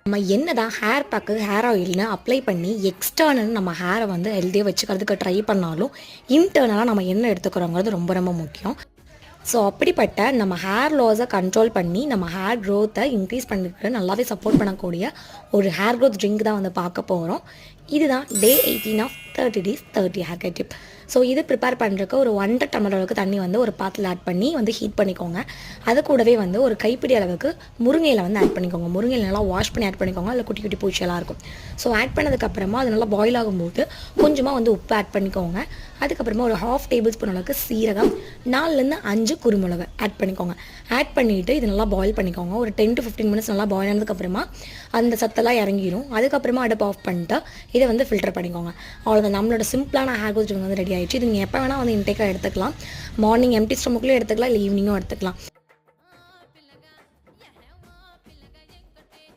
நம்ம என்னதான் hair pack, hair ஆயில்னு apply பண்ணி எக்ஸ்டர்னல் நம்ம ஹேரை வந்து ஹெல்த்தியாக வச்சுக்கிறதுக்கு ட்ரை பண்ணாலும், இன்டர்னலாக நம்ம என்ன எடுத்துக்கிறோங்கிறது ரொம்ப ரொம்ப முக்கியம். ஸோ அப்படிப்பட்ட நம்ம ஹேர் லாஸை கண்ட்ரோல் பண்ணி நம்ம ஹேர் க்ரோத்தை இன்க்ரீஸ் பண்ணிட்டு நல்லாவே சப்போர்ட் பண்ணக்கூடிய ஒரு ஹேர் க்ரோத் ட்ரிங்க் தான் வந்து பார்க்க போகிறோம். இதுதான் day 18 of 30 days 30 hair care tip. So இது ப்ரிப்பேர் பண்ணுறதுக்கு ஒரு 1.5 டம்ளர் அளவுக்கு தண்ணி வந்து ஒரு பாத்தில் ஆட் பண்ணி வந்து ஹீட் பண்ணிக்கோங்க. அது கூடவே வந்து ஒரு கைப்பிடி அளவுக்கு முருங்கையில் வந்து ஆட் பண்ணிக்கோங்க. முருங்கையில் நல்லா வாஷ் பண்ணி ஆட் பண்ணிக்கோங்க. அதில் குட்டி குட்டி பூச்சியெல்லாம் இருக்கும். ஸோ ஆட் பண்ணதுக்கப்புறமா அது நல்லா பாயில் ஆகும்போது கொஞ்சமாக வந்து உப்பு ஆட் பண்ணிக்கோங்க. அதுக்கப்புறமா ஒரு 1/2 டேபிள் ஸ்பூன் அளவுக்கு சீரகம், 4லேருந்து 5 குருமிளகு ஆட் பண்ணிக்கோங்க. ஆட் பண்ணிவிட்டு இது நல்லா பாயில் பண்ணிக்கோங்க. ஒரு 10 to 15 மினிட்ஸ் நல்லா பாயில் ஆனதுக்கப்புறமா அந்த சத்தெல்லாம் இறங்கிடும். அதுக்கப்புறமா அடுப்பு ஆஃப் பண்ணிட்டு இதை வந்து ஃபில்டர் பண்ணிக்கோங்க. அவ்வளோதான், நம்மளோட சிம்பிளான ஹேர் க்ரோத் ட்ரிங்க் வந்து ரெடி ஆகிடுச்சு. இது நீங்கள் எப்போ வேணால் வந்து இன்டேக்காக எடுத்துக்கலாம். மார்னிங் எம்டி ஸ்டொமக்லேயும் எடுத்துக்கலாம், இல்லை ஈவினிங்கும் எடுத்துக்கலாம்.